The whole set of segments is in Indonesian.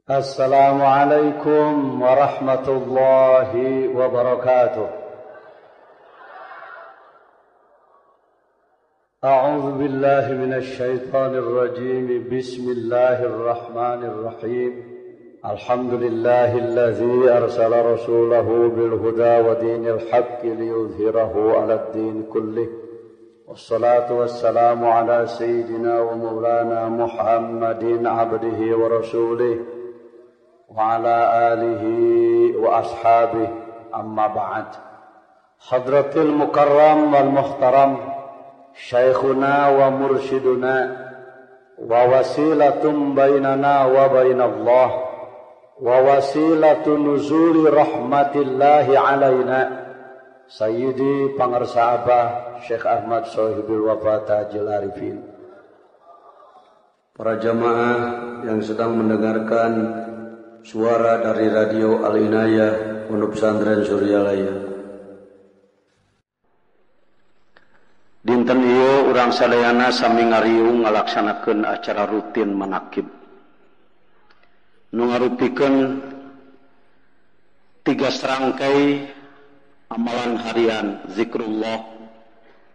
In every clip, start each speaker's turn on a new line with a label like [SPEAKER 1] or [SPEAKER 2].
[SPEAKER 1] السلام عليكم ورحمة الله وبركاته. أعوذ بالله من الشيطان الرجيم. بسم الله الرحمن الرحيم. الحمد لله الذي أرسل رسوله بالهدى ودين الحق ليظهره على الدين كله، والصلاة والسلام على سيدنا ومولانا محمد عبده ورسوله وعلى آله وأصحابه. أما بعد. حضرة المكرم والمحترم شيخنا ومرشدنا ووسيلة بيننا وبين الله ووسيلة نزول رحمة الله علينا Sayyidi Pangarsa Abah Syekh Ahmad Sohibul Wafa Tajil Arifin. Para jamaah yang sedang mendengarkan suara dari radio Al-Inayah Pondok Pesantren Suryalaya. Dinten ieu urang sadayana sami ngariung ngalaksanakeun acara rutin manakib. Nu ngarupikeun 3 serangkai amalan harian zikrullah,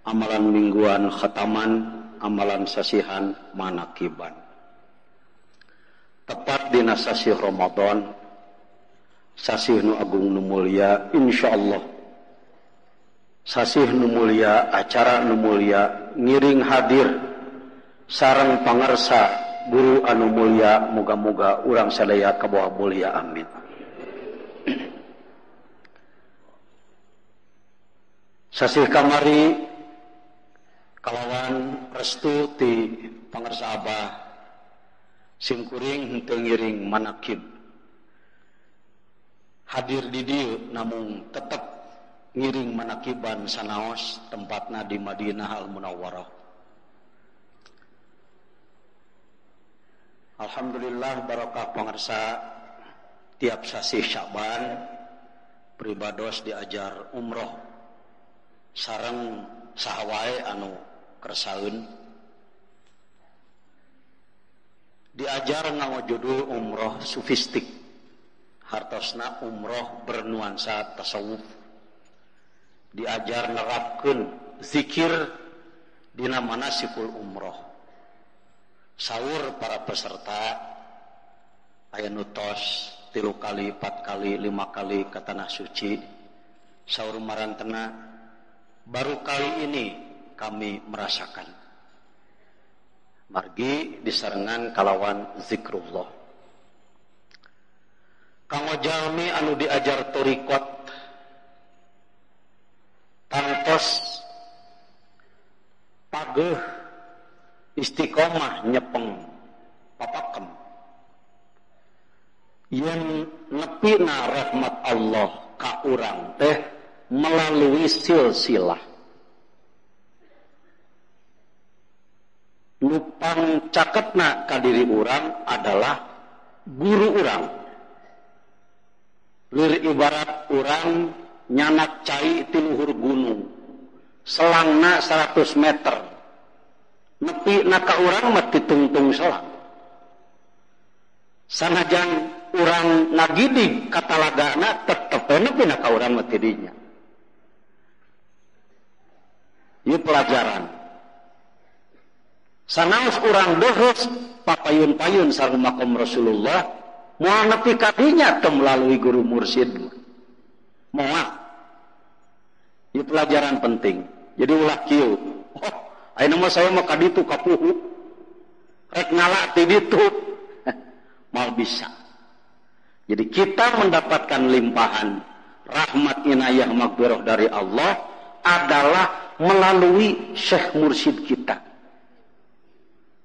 [SPEAKER 1] amalan mingguan khataman, amalan sasihan manakiban. Tepat dina sasih Ramadan, sasih nu agung nu mulia, insyaallah. Sasih nu mulia, acara nu mulia, ngiring hadir sareng pangarsa guru anu mulia, moga-moga urang sadaya kaboah mulia, amin. Sasih kamari kalawan restu ti pangarsa Abah simkuring henteu ngiring manakib hadir di dieu, namun tetep ngiring manakiban sanaos tempatna di Madinah Al-Munawwarah. Alhamdulillah barokah pangarsa tiap sasih Syaban pribados diajar umroh sareng sahawae anu kersaeun diajar ngawujudul umroh sufistik, hartosna umroh bernuansa tasawuf, diajar nerapkeun zikir dina manasikul umroh. Saur para peserta aya nu tos 3 kali 4 kali 5 kali ka tanah suci. Saur marantena baru kali ini kami merasakan. Margi disarengan kalawan zikrullah. Kanggo jalmi anu diajar torikot tantos pageuh istiqomah nyepeng papakem yen nepina rahmat Allah ka urang teh melalui silsilah. Nupang caketna ka diri urang adalah guru urang. Lir ibarat urang nyanak cai ti luhur gunung, selangna 100 meter, nepi na ka urang mah ditungtung selang. Sanajan urang nagidig ka talagana tetep nepi na ka urang mah ti dinya. Ieu pelajaran. Sanaos urang deus papayun-payun sareng makom Rasulullah, moal nepi ka dinya teu melalui guru mursyid. Moal. Ieu pelajaran penting. Jadi ulah kieu. Oh, ayeuna mah saya mah ka ditu ka puhu. Rek ngala ti ditu. Moal bisa. Jadi kita mendapatkan limpahan rahmat inayah maghfirah dari Allah adalah melalui syekh mursyid kita.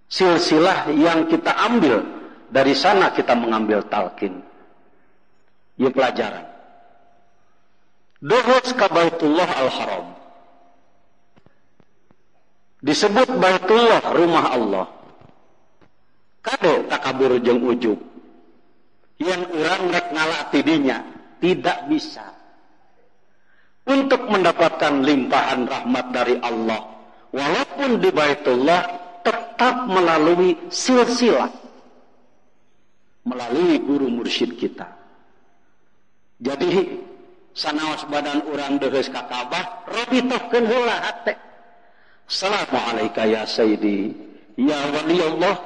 [SPEAKER 1] Silsilah yang kita ambil, dari sana kita mengambil talqin. Ia pelajaran. Duhus ka Baitullah Al-Haram. Disebut Baitullah, rumah Allah. Kade takabur jeung ujub. Yang urang rek ngalati dinya, tidak bisa. Untuk mendapatkan limpahan rahmat dari Allah, walaupun di Baitullah tetap melalui silsilah. melalui guru mursyid kita. Jadi sanaos badan urang deus ka Ka'bah, rabitohkeun heula hate. Assalamualaikum ya Sayyidi, ya wali Allah,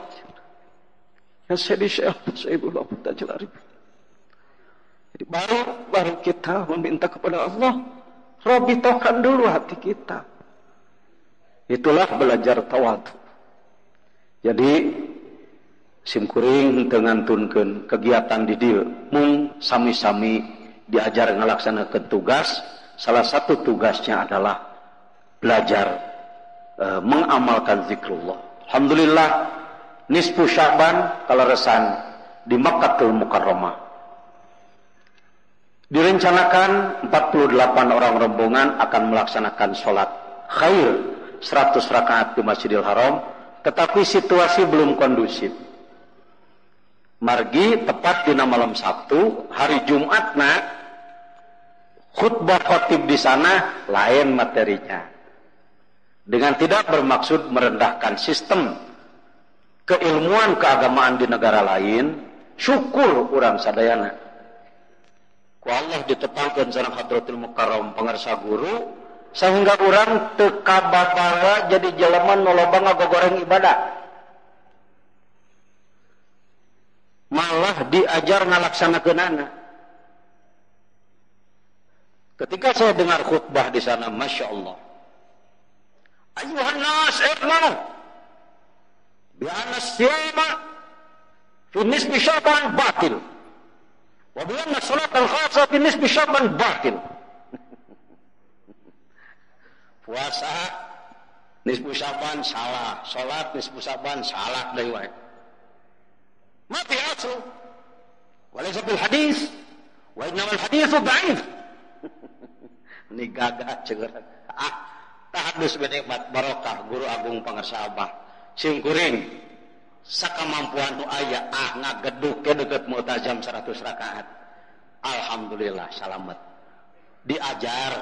[SPEAKER 1] ya Sayyidi Syaibullah Tajlari. Jadi baru kita meminta kepada Allah, rabitohkan dulu hati kita. Itulah belajar tawadhu. Jadi simkuring tengantunkeun kegiatan di dieu mung sami-sami diajar ngalaksanakeun tugas. Salah satu tugasnya adalah belajar mengamalkan zikrullah. Alhamdulillah nisfu Sya'ban kaleresan di Makkatul Mukarramah. Direncanakan 48 orang rombongan akan melaksanakan sholat khair 100 rakaat di Masjidil Haram, tetapi situasi belum kondusif. Margi tepat dina malam Sabtu, hari Jumatna khutbah khatib di sana lain materinya. Dengan tidak bermaksud merendahkan sistem keilmuan keagamaan di negara lain, syukur urang sadayana. Ku Allah ditepangkeun sareng Hadratul Mukarram pangarsa guru sehingga urang teu kababara jadi jelema nu loba ngagogoreng ibadah. Malah diajar ngalaksanakeunana. Ketika saya dengar khutbah di sana, Masya Allah, ayuhan nas i'lamu bi anna as-siyama fi nisbi Sya'ban batil wa bi anna salat al-khassa fi nisbi Sya'ban batil. Puasa nisbu Sya'ban salah, salat nisbu Sya'ban salah deui wae. Mati asal. Walaysa bil hadis wa innamal haditsu dha'if. Ini gagah ceugeurang. Tahadus benikmat barokah guru agung pangarsa Abah. Simkuring sakamampuan nu aya ngageduk ke deukeut mu'tazam 100 rakaat. Alhamdulillah salamet. Diajar.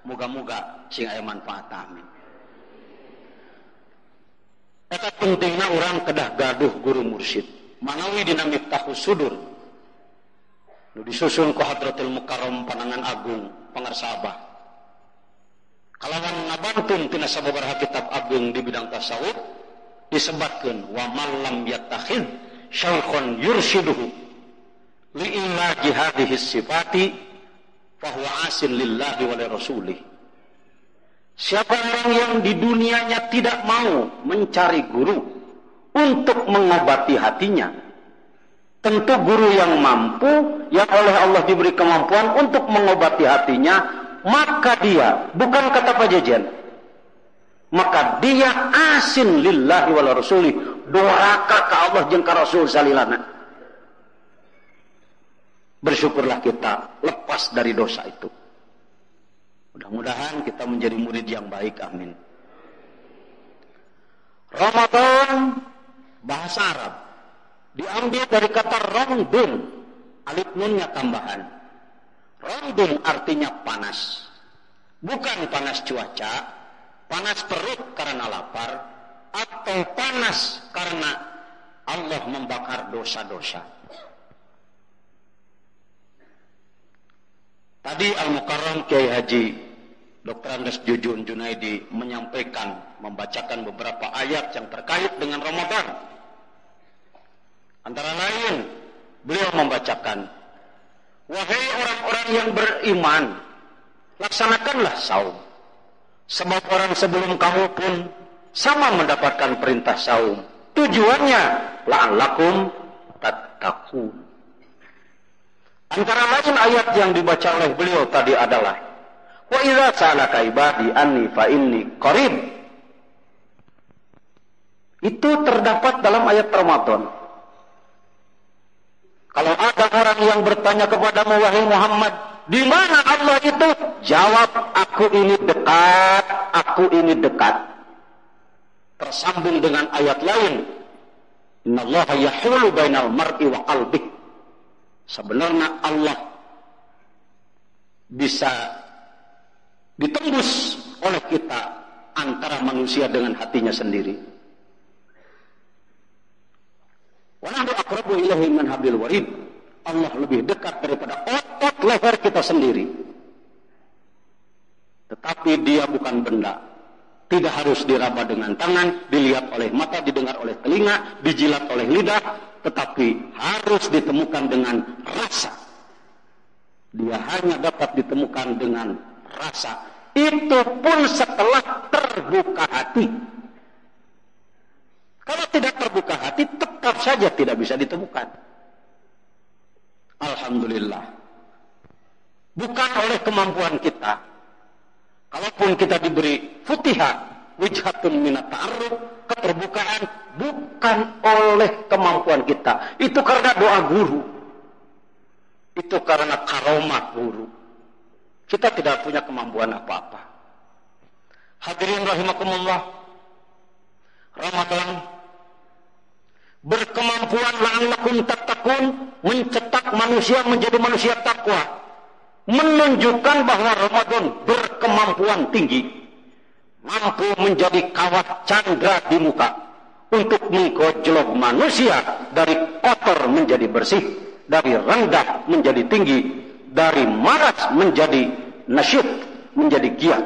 [SPEAKER 1] Moga-moga sing aya manfaat amin. Eta pentingna urang kedah gaduh guru mursyid. Manawi dina Miftahus Sudur nu disusun ku Hadratul Mukarram Panangan Agung pangarsa Abah. Kalawan ngabantun tina sababaraha kitab agung di bidang tasawuf disebutkeun wa man lam yattakhid syaikhun yursyiduhu li ilaji hadhihi sifati fa huwa asin lillahi wa li rasulih. Siapa orang yang di dunianya tidak mau mencari guru untuk mengobati hatinya, tentu guru yang mampu, yang oleh Allah diberi kemampuan untuk mengobati hatinya, maka dia, bukan kata pajajan, maka dia asin lillahi wa rasulih, durhaka ka Allah jeung ka Rasul salilana. Bersyukurlah kita lepas dari dosa itu. Mudah-mudahan kita menjadi murid yang baik, amin. Ramadan bahasa Arab diambil dari kata ramdun, alif nunnya tambahan. Ramdun artinya panas, bukan panas cuaca, panas perut karena lapar, atau panas karena Allah membakar dosa-dosa. Tadi Al-Mukarram Kiai Haji Dr. Andes Jujun Junaidi menyampaikan, membacakan beberapa ayat yang terkait dengan Ramadan. Antara lain, beliau membacakan, wahai orang-orang yang beriman, laksanakanlah saum. Sebab orang sebelum kamu pun sama mendapatkan perintah saum. Tujuannya, la'allakum tattaqun. Antara lain ayat yang dibaca oleh beliau tadi adalah, wa idza sa'alaka ibadi anni fa inni qarib. Itu terdapat dalam ayat Ramadan. Kalau ada orang yang bertanya kepadamu, wahai Muhammad, di mana Allah itu? Jawab, aku ini dekat, aku ini dekat. Tersambung dengan ayat lain, innallaha yahulu bainal mar'i wa qalbih. Sebenarnya Allah bisa ditembus oleh kita antara manusia dengan hatinya sendiri. Wa nahnu aqrabu ilaihi min hablil warid. Allah lebih dekat daripada otot leher kita sendiri. Tetapi dia bukan benda. Tidak harus diraba dengan tangan, dilihat oleh mata, didengar oleh telinga, dijilat oleh lidah, tetapi harus ditemukan dengan rasa. Dia hanya dapat ditemukan dengan rasa. Itu pun setelah terbuka hati. Kalau tidak terbuka hati, tetap saja tidak bisa ditemukan. Alhamdulillah. Bukan oleh kemampuan kita. Kalaupun kita diberi futihat, wijhatun minat ta'arruf, keterbukaan, bukan oleh kemampuan kita. Itu karena doa guru. Itu karena karomah guru. Kita tidak punya kemampuan apa-apa. Hadirin rahimakumullah. Ramadan berkemampuan la'allakum tattaqun, mencetak manusia menjadi manusia takwa, menunjukkan bahwa Ramadan berkemampuan tinggi, mampu menjadi kawat candra di muka untuk menggojlok manusia dari kotor menjadi bersih, dari rendah menjadi tinggi, dari malas menjadi nasyid, menjadi giat.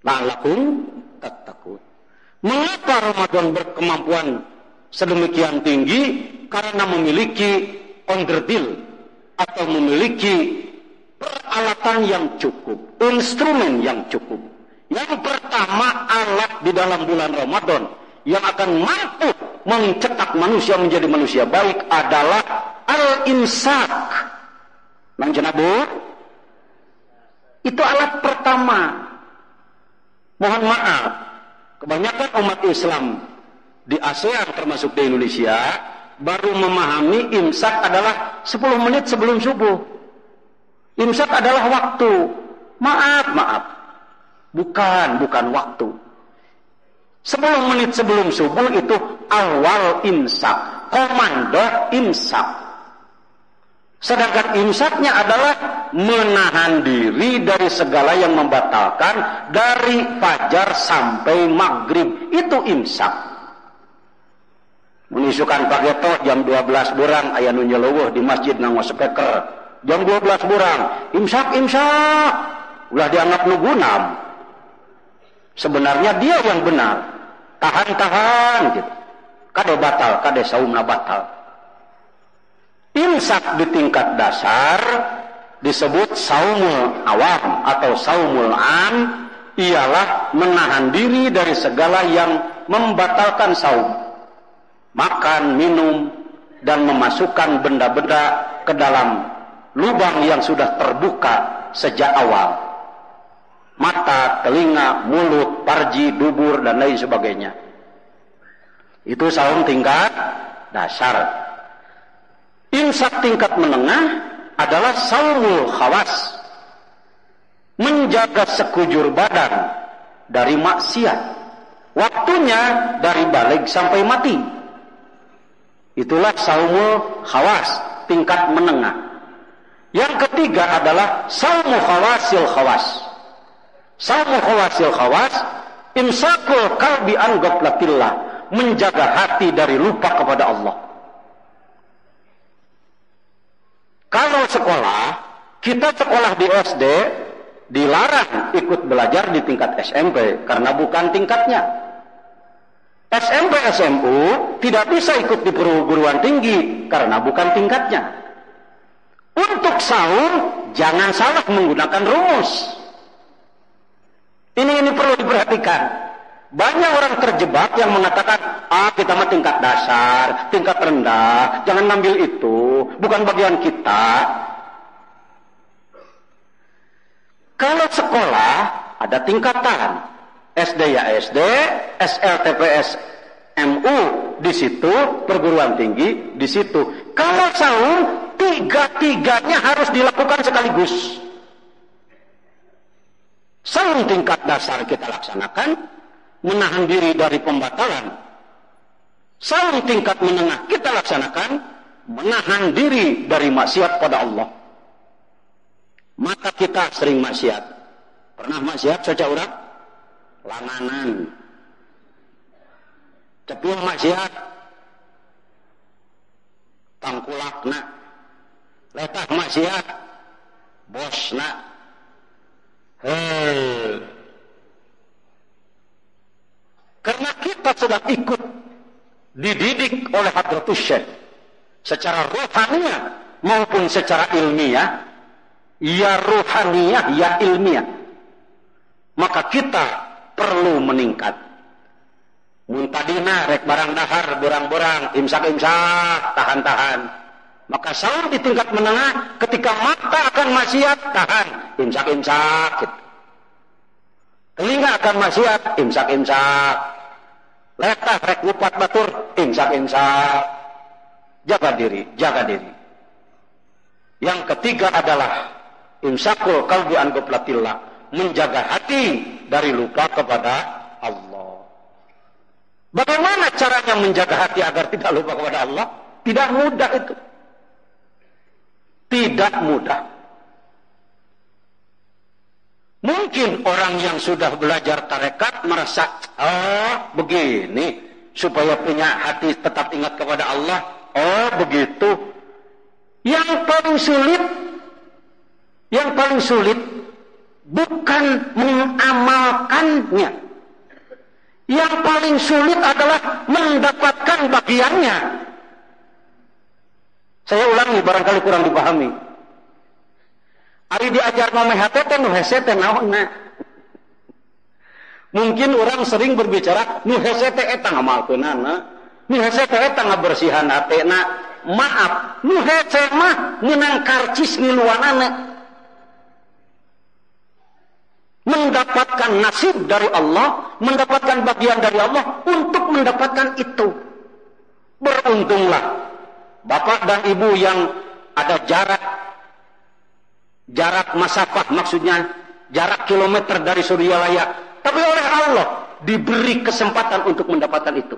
[SPEAKER 1] La'allakum tattaqun. Mengapa Ramadan berkemampuan sedemikian tinggi? Karena memiliki onderdil atau memiliki peralatan yang cukup, instrumen yang cukup. Yang pertama, alat di dalam bulan Ramadan yang akan mampu mencetak manusia menjadi manusia baik adalah al-imsak. Manjenabu, itu alat pertama. Mohon maaf, kebanyakan umat Islam di ASEAN termasuk di Indonesia baru memahami imsak adalah 10 menit sebelum subuh. Imsak adalah waktu. Maaf. Bukan waktu. 10 menit sebelum subuh itu awal imsak, komando imsak. Sedangkan imsaknya adalah menahan diri dari segala yang membatalkan dari fajar sampai maghrib. Itu imsak. Menisukan pageto jam 12 burang aya nu nyeleuweuh di masjid nganggo speaker. Jam 12 burang, imsak. Ulah dianggap nu gunam. Sebenarnya dia yang benar. Tahan gitu. Kade batal, kade saumna batal. Imsak di tingkat dasar disebut saumul awam atau saumul am, ialah menahan diri dari segala yang membatalkan saum. Makan, minum, dan memasukkan benda-benda ke dalam lubang yang sudah terbuka sejak awal. Mata, telinga, mulut, parji, dubur, dan lain sebagainya. Itu saum tingkat dasar. Imsak tingkat menengah adalah saumul khawas, menjaga sekujur badan dari maksiat, waktunya dari balik sampai mati. Itulah saumul khawas tingkat menengah. Yang ketiga adalah saumul khawasil khawas. Saumul khawasil khawas, imsakul qalbi an ghaflatillah, menjaga hati dari lupa kepada Allah. Kalau sekolah, kita sekolah di SD dilarang ikut belajar di tingkat SMP karena bukan tingkatnya. SMP SMU tidak bisa ikut di perguruan tinggi karena bukan tingkatnya. Untuk saum jangan salah menggunakan rumus. Ini perlu diperhatikan. Banyak orang terjebak yang mengatakan, kita mah tingkat dasar, tingkat rendah, jangan ngambil itu, bukan bagian kita. Kalau sekolah ada tingkatan, SD ya SD, SLTPS MU di situ, perguruan tinggi di situ. Kalau saum, tiga-tiganya harus dilakukan sekaligus. Saum tingkat dasar kita laksanakan, menahan diri dari pembatalan. Saum tingkat menengah kita laksanakan, menahan diri dari maksiat pada Allah. Mata kita sering maksiat. Pernah maksiat saja urang? Langanan. Cepuh maksiat. tangkulakna, letah maksiat bosna. Karena kita sudah ikut dididik oleh Hadratus Syekh secara rohaniah maupun secara ilmiah, ya rohaniah ya ilmiah, maka kita perlu meningkat. Muntadina rek barang dahar berang-berang imsak tahan-tahan. Maka saur di tingkat menengah ketika mata akan maksiat tahan imsak gitu. Telinga akan maksiat imsak. Letah rek ngupat batur imsak. Jaga diri. Yang ketiga adalah imsakul qalbi an ghaflatillah, menjaga hati dari lupa kepada Allah. Bagaimana caranya menjaga hati agar tidak lupa kepada Allah? Tidak mudah itu. Tidak mudah. Mungkin orang yang sudah belajar tarekat merasa, begini supaya punya hati tetap ingat kepada Allah. Oh begitu. Yang paling sulit bukan mengamalkannya. Yang paling sulit adalah mendapatkan bagiannya. Saya ulangi, barangkali kurang dipahami. Ari diajar mameh hate teh nu hese teh naonna. Mungkin orang sering berbicara nu hese teh eta ngamalkeunana, nu hese teh eta ngabersihan hatena. Maaf, nu hese mah meunang karcis ngiluanana. Mendapatkan nasib dari Allah, mendapatkan bagian dari Allah untuk mendapatkan itu. Beruntunglah bapak dan ibu yang ada jarak masafah, maksudnya jarak kilometer dari Suryalaya, tapi oleh Allah diberi kesempatan untuk mendapatkan itu.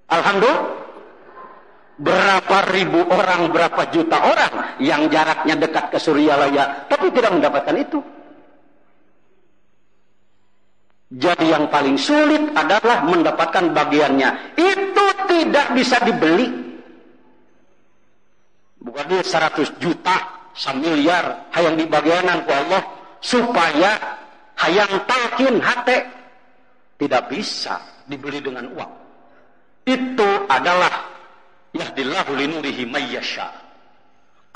[SPEAKER 1] Alhamdulillah. Berapa ribu orang, berapa juta orang yang jaraknya dekat ke Suryalaya tapi tidak mendapatkan itu. Jadi yang paling sulit adalah mendapatkan bagiannya. Itu tidak bisa dibeli. Bukan dia 100 juta, 1 miliar hayang dibagianan ku Allah supaya hayang talkin hate. Tidak bisa dibeli dengan uang. Itu adalah yahdillahu linurihi mayyasha.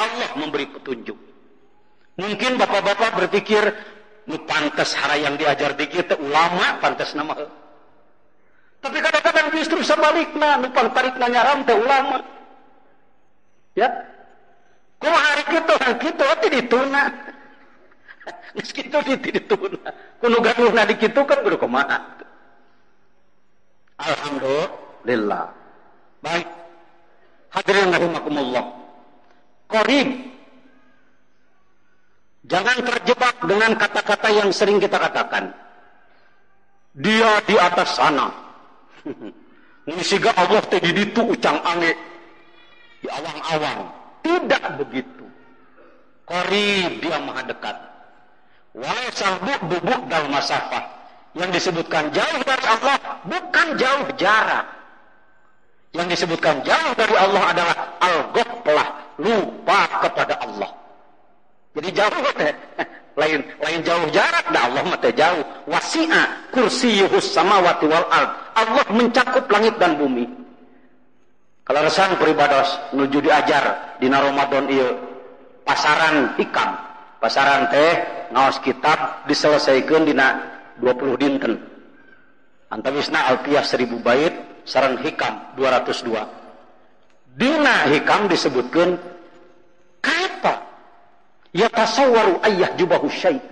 [SPEAKER 1] Allah memberi petunjuk. Mungkin bapak-bapak berpikir nu pantes harayang diajar di kita ulama pantes nama. Tapi kadang-kadang justru sebaliknya nu pantarikna nyaram teh ulama. Ya. Kumaha hari kitu ati dituna. Geus kitu dituna. Kuno gaduhna di kitu kan kudu kumaha. Alhamdulillah. Baik. Hadirin rahimakumullah. Qarib. Jangan terjebak dengan kata-kata yang sering kita katakan. Dia di atas sana. Siga Allah teh di ditu ucang ange. Di awang-awang. Tidak begitu. Qarib, dia maha dekat. Walaisal bu'd dal masafah. Yang disebutkan jauh dari Allah bukan jauh jarak. Yang disebutkan jauh dari Allah adalah al-ghaflah, lupa kepada Allah. Jadi jauh teh lain jauh jarak dah, Allah mah teh jauh. Wasi'a kursiyuhus samawati wal ard. Allah mencakup langit dan bumi. Kalau resan peribados nuju diajar dina Ramadan ieu pasaran hikam. Pasaran teh ngaos kitab diselesaikeun dina 20 dinten. Antawisna alfiyah 1000 bait sareng hikam 202. Dina hikam disebutkeun kaifa yatasawwaru ayyah jubahu syai'.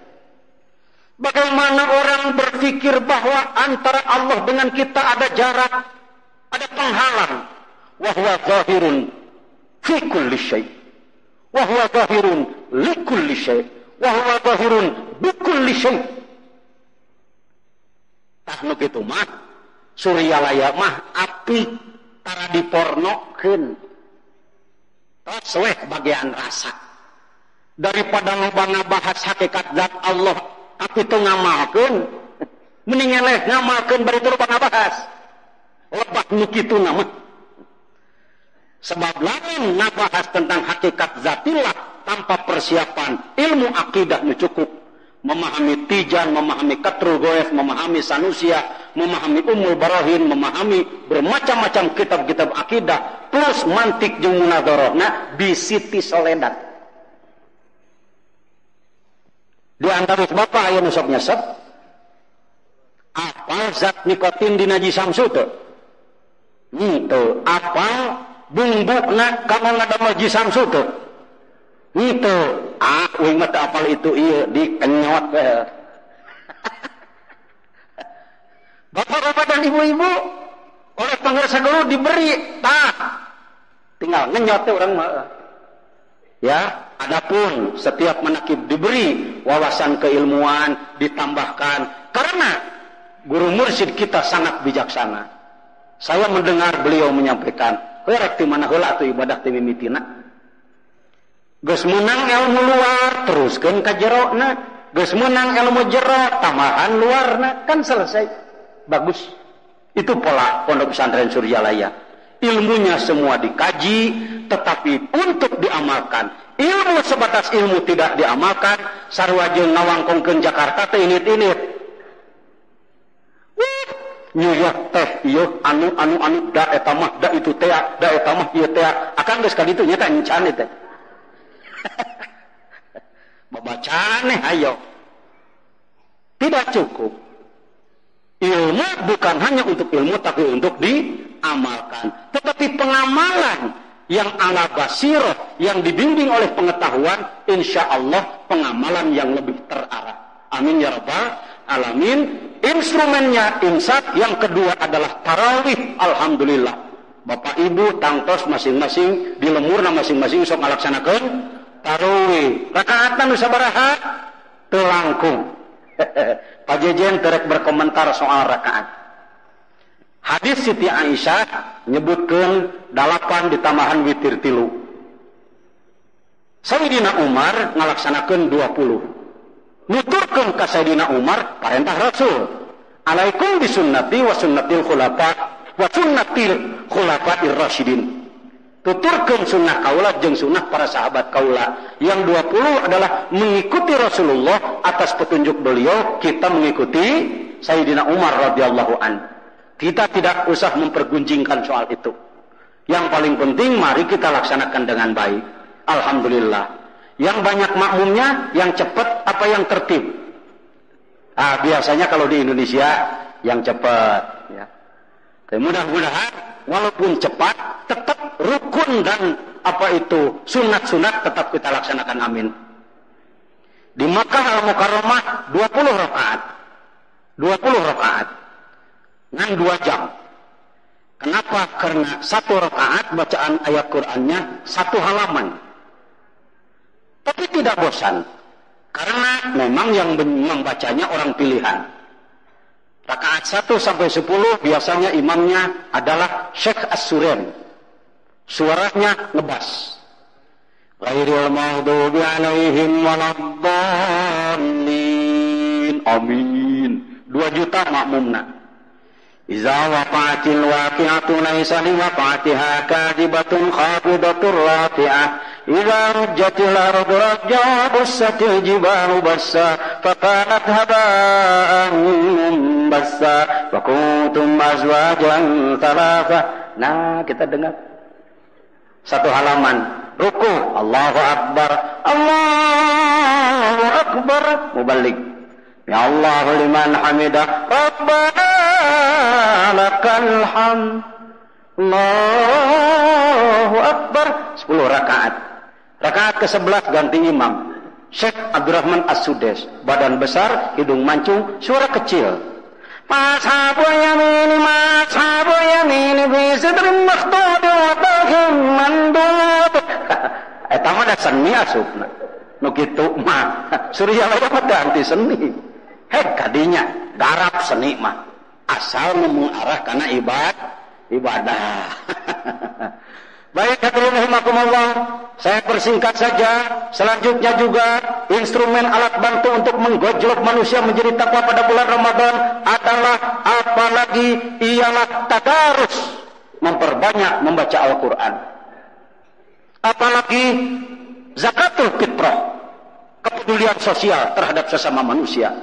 [SPEAKER 1] Bagaimana orang berpikir bahwa antara Allah dengan kita ada jarak, ada penghalang. Wa huwa zahirun fi kulli syai'. Wa huwa zahirun li kulli syai'. Wa huwa zahirun bi kulli syai'. Tah nu kitu mah Suryalaya mah api tara dipornokeun. Tos weh bagian rasa. Daripada loba ngabahas hakikat zat Allah tapi itu ngamalkeun, mending eleh ngamalkeun bari teu lupa ngabahas. Lebah nu kitu nama. Sebab lain nabahas tentang hakikat zatillah tanpa persiapan ilmu akidah cukup. Memahami Tijan, memahami Qatrul Ghaith, memahami Sanusia, memahami Ummul Barahin, memahami bermacam-macam kitab-kitab akidah plus mantik jeung munadharahna bisiti soledad. Di antara bapak aya nu sok nyesep apal zat nikotin dina Haji Samsu teu? Gitu, apal bumbukna kana ngadamel Haji Samsu teu? Gitu, uing mah teu apal itu ieu dikenyot we. Bapak-bapak dan ibu-ibu oleh pangarsa dulu diberi tinggal ngenyot teh urang mah. Ya, adapun setiap manakib diberi wawasan keilmuan ditambahkan karena guru mursyid kita sangat bijaksana. Saya mendengar beliau menyampaikan, "Rek ti mana heula atuh ibadah teh mimitina?" Geus meunang ilmu luar teruskeun ka jerona, geus meunang ilmu jero tambahan luarna, kan selesai. Bagus. Itu pola Pondok Pesantren Suryalaya. Ilmunya semua dikaji, tetapi untuk diamalkan. Ilmu sebatas ilmu tidak diamalkan, sarua jeung ngawangkongkeun Jakarta teh init-init. New York teh ieu anu da eta mah da itu teh da eta mah ieu teh. Akan geus ka ditu nya teh encan teh. Babacaan ayo. Tidak cukup. Ilmu bukan hanya untuk ilmu tapi untuk diamalkan. Tetapi pengamalan yang ala basirah, yang dibimbing oleh pengetahuan, insya Allah pengamalan yang lebih terarah. Amin ya rabbal alamin. Instrumennya insaf, yang kedua adalah tarawih. Alhamdulillah. Bapak ibu tangtos masing-masing di lemurna masing-masing sok ngalaksanakeun tarawih. Rakaatna nu sabaraha? Teu langkung. Pak Jejen terek berkomentar soal rakaat. Hadis Siti Aisyah nyebutkeun 8 ditambahan witir 3. Sayyidina Umar ngalaksanakeun 20. Nuturkeun ka Sayyidina Umar perintah Rasul. Alaikum bisunnati wa sunnatil khulafa wa sunnatil khulafa'ir rasyidin. Tuturkeun sunnah kaula jeung sunnah para sahabat kaula. Yang 20 adalah mengikuti Rasulullah atas petunjuk beliau, kita mengikuti Sayyidina Umar radhiyallahu an. Kita tidak usah mempergunjingkan soal itu. Yang paling penting mari kita laksanakan dengan baik. Alhamdulillah. Yang banyak makmumnya, yang cepat apa yang tertib? Biasanya kalau di Indonesia yang cepat ya. Mudah-mudahan walaupun cepat tetap rukun dan apa itu sunat-sunat tetap kita laksanakan, amin. Di Makkah Al-Mukarramah 20 rakaat 2 jam. Kenapa? Karena 1 rakaat bacaan ayat Qur'annya 1 halaman. Tapi tidak bosan karena memang yang membacanya orang pilihan. Rakaat 1 sampai 10 biasanya imamnya adalah Syekh As-Suren. Suaranya ngebas. Ghairil maghdubi alaihim waladdallin. Amin. 2 juta makmumna. Iza waqa'atil waqi'atu laysa liwaqa'atiha kadibatun khafidatur rafi'ah. Iza rujjatil ardu rajja bussatil jibalu bassa fakanat haba'an mumbassa wa kuntum azwajan thalatha. Nah, kita dengar 1 halaman ruku, Allahu Akbar, Allahu Akbar, mubalik. Ya Allah liman hamidah, Rabbana lakal hamd, Allahu Akbar. 10 rakaat. Rakaat ke-11 ganti imam. Syekh Abdurrahman As-Sudes, badan besar, hidung mancung, suara kecil. Mashabu yamini fi sidrin makhdud wa tahim mandud. Eta mah da seni asupna. Nu kitu mah Suryalaya mah ganti seni. Kadinya garap seni mah asal mengarah kana ibadah. Baik, hadirin rahimakumullah, saya persingkat saja. Selanjutnya juga instrumen alat bantu untuk menggojlok manusia menjadi takwa pada bulan Ramadan adalah apalagi ialah tadarus, memperbanyak membaca Al-Quran. apalagi zakatul fitrah, kepedulian sosial terhadap sesama manusia.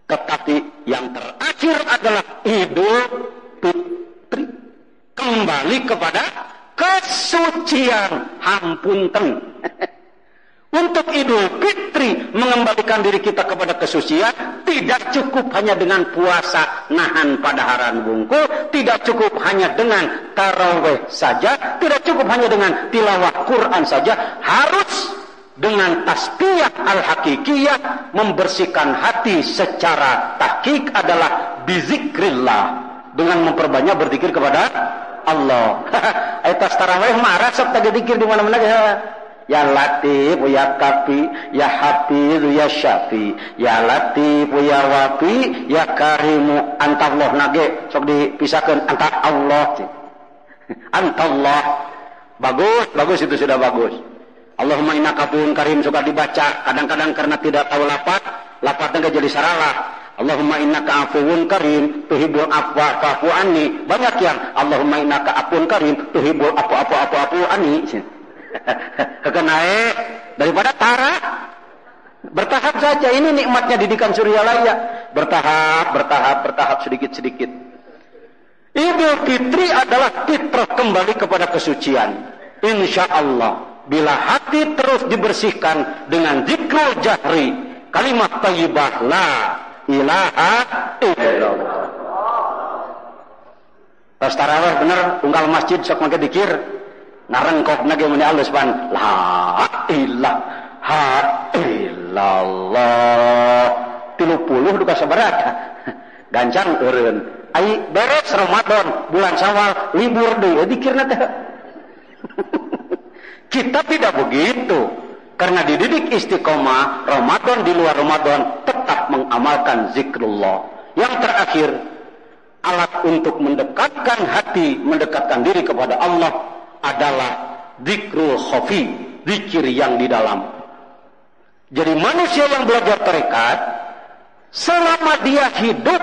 [SPEAKER 1] Tetapi yang terakhir adalah Idul Fitri, kembali kepada kesucian. Hampunten. Untuk Idul Fitri mengembalikan diri kita kepada kesucian, tidak cukup hanya dengan puasa nahan padaharan bungkul, tidak cukup hanya dengan tarawih saja, tidak cukup hanya dengan tilawah Quran saja, harus dengan tasbih al-hakikiyah, membersihkan hati secara tahqiq adalah bizikrillah, dengan memperbanyak berzikir kepada Allah. Ayat tarawih marah sok tadi zikir di mana-mana. Ya Latif, ya Kafi, ya Hafiz, ya Syafi, ya Latif, ya Wafi, ya Karimu, antallah nage, sok dipisahkan anta Allah. Antallah. Bagus itu sudah bagus. Allahumma innaka afuwun karim suka dibaca, kadang-kadang karena tidak tahu lapatnya enggak jadi saralah. Allahumma innaka afuwun karim tuhibbul afwa fa'fu anni. Banyak yang Allahumma innaka afuwun karim tuhibbul afu anni. Kekenae daripada tara. Bertahap saja, ini nikmatnya didikan Suryalaya. Bertahap sedikit-sedikit. Idul Fitri adalah fitrah kembali kepada kesucian. Insyaallah, bila hati terus dibersihkan dengan zikrul jahri, kalimat thayyibah la ilaha illallah. Pas tarawih bener unggal masjid sok make dikir. Narengkok nage meni Allah subhanahu la ilaha illallah 30 duka sabaraha gancang eureun ai beres Ramadan bulan Syawal libur deui dikirna teh. Kita tidak begitu, karena dididik istiqomah Ramadan di luar Ramadan tetap mengamalkan zikrullah. Yang terakhir, alat untuk mendekatkan hati, mendekatkan diri kepada Allah adalah zikrul khafi, zikir yang di dalam. Jadi manusia yang belajar tarekat, selama dia hidup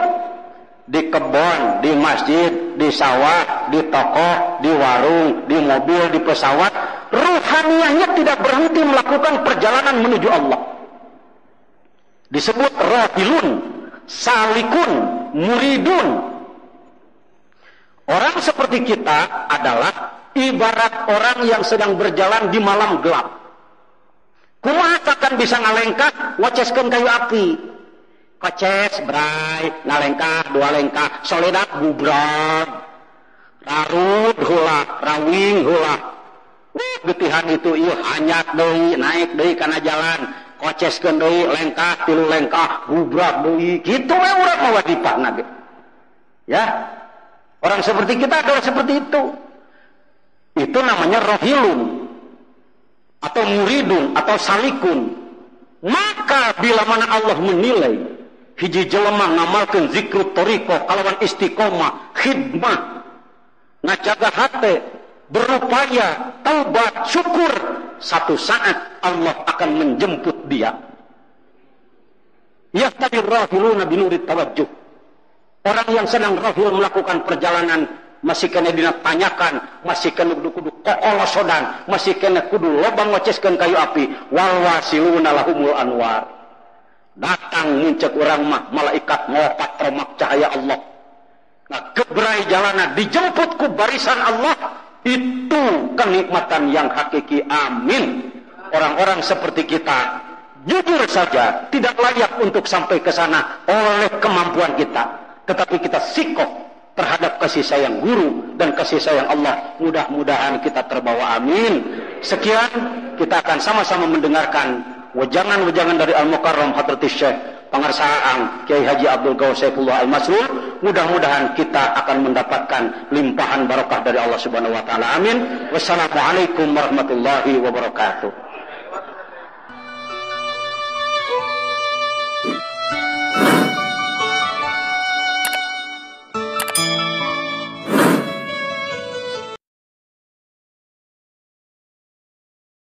[SPEAKER 1] di kebun, di masjid, di sawah, di toko, di warung, di mobil, di pesawat, ruhaniyahnya tidak berhenti melakukan perjalanan menuju Allah. Disebut rahilun, salikun, muridun. Orang seperti kita adalah ibarat orang yang sedang berjalan di malam gelap. Kumaha akan bisa ngalengkah ngoceskeun kayu api. Koces bray, ngalengkah dua lengkah, soledak bubrag. Rarud heula, rawing heula. Getihan itu ieu hanyat deui, naik deui kana jalan. Koceskeun deui lengkah, tilu lengkah, bubrag deui. Kitu we urang mah wadipahna ge. Ya. Orang seperti kita adalah seperti itu. Itu namanya rohilun atau muridun atau salikun. Maka bila mana Allah menilai hiji jelema ngamalkeun zikrut thariqah kalawan istiqomah, khidmah, ngajaga hate, berupaya, taubat, syukur, satu saat Allah akan menjemput dia. Yahtadir rahiluna binurit tawajjuh. Orang yang sedang rahil melakukan perjalanan masih kena ditanyakan, masih kena kudu kokolosodan, masih kena kudu lobang ngoceskeun kayu api, wal wasiluna lahumul anwar. Datang muncul urang mah malaikat ngopat remak cahaya Allah. Nah, keberai jalana dijemput ku barisan Allah, itu kenikmatan yang hakiki. Amin. Orang-orang seperti kita jujur saja tidak layak untuk sampai ke sana oleh kemampuan kita, tetapi kita sikap terhadap kasih sayang guru dan kasih sayang Allah. Mudah-mudahan kita terbawa. Amin. Sekian, kita akan sama-sama mendengarkan wejangan-wejangan dari Al-Mukarram Hadratis Syekh Pangarsaang Kiai Haji Abdul Ghaus Saifullah Al-Masrur. Mudah-mudahan kita akan mendapatkan limpahan barokah dari Allah Subhanahu wa taala. Amin. Wassalamualaikum warahmatullahi wabarakatuh.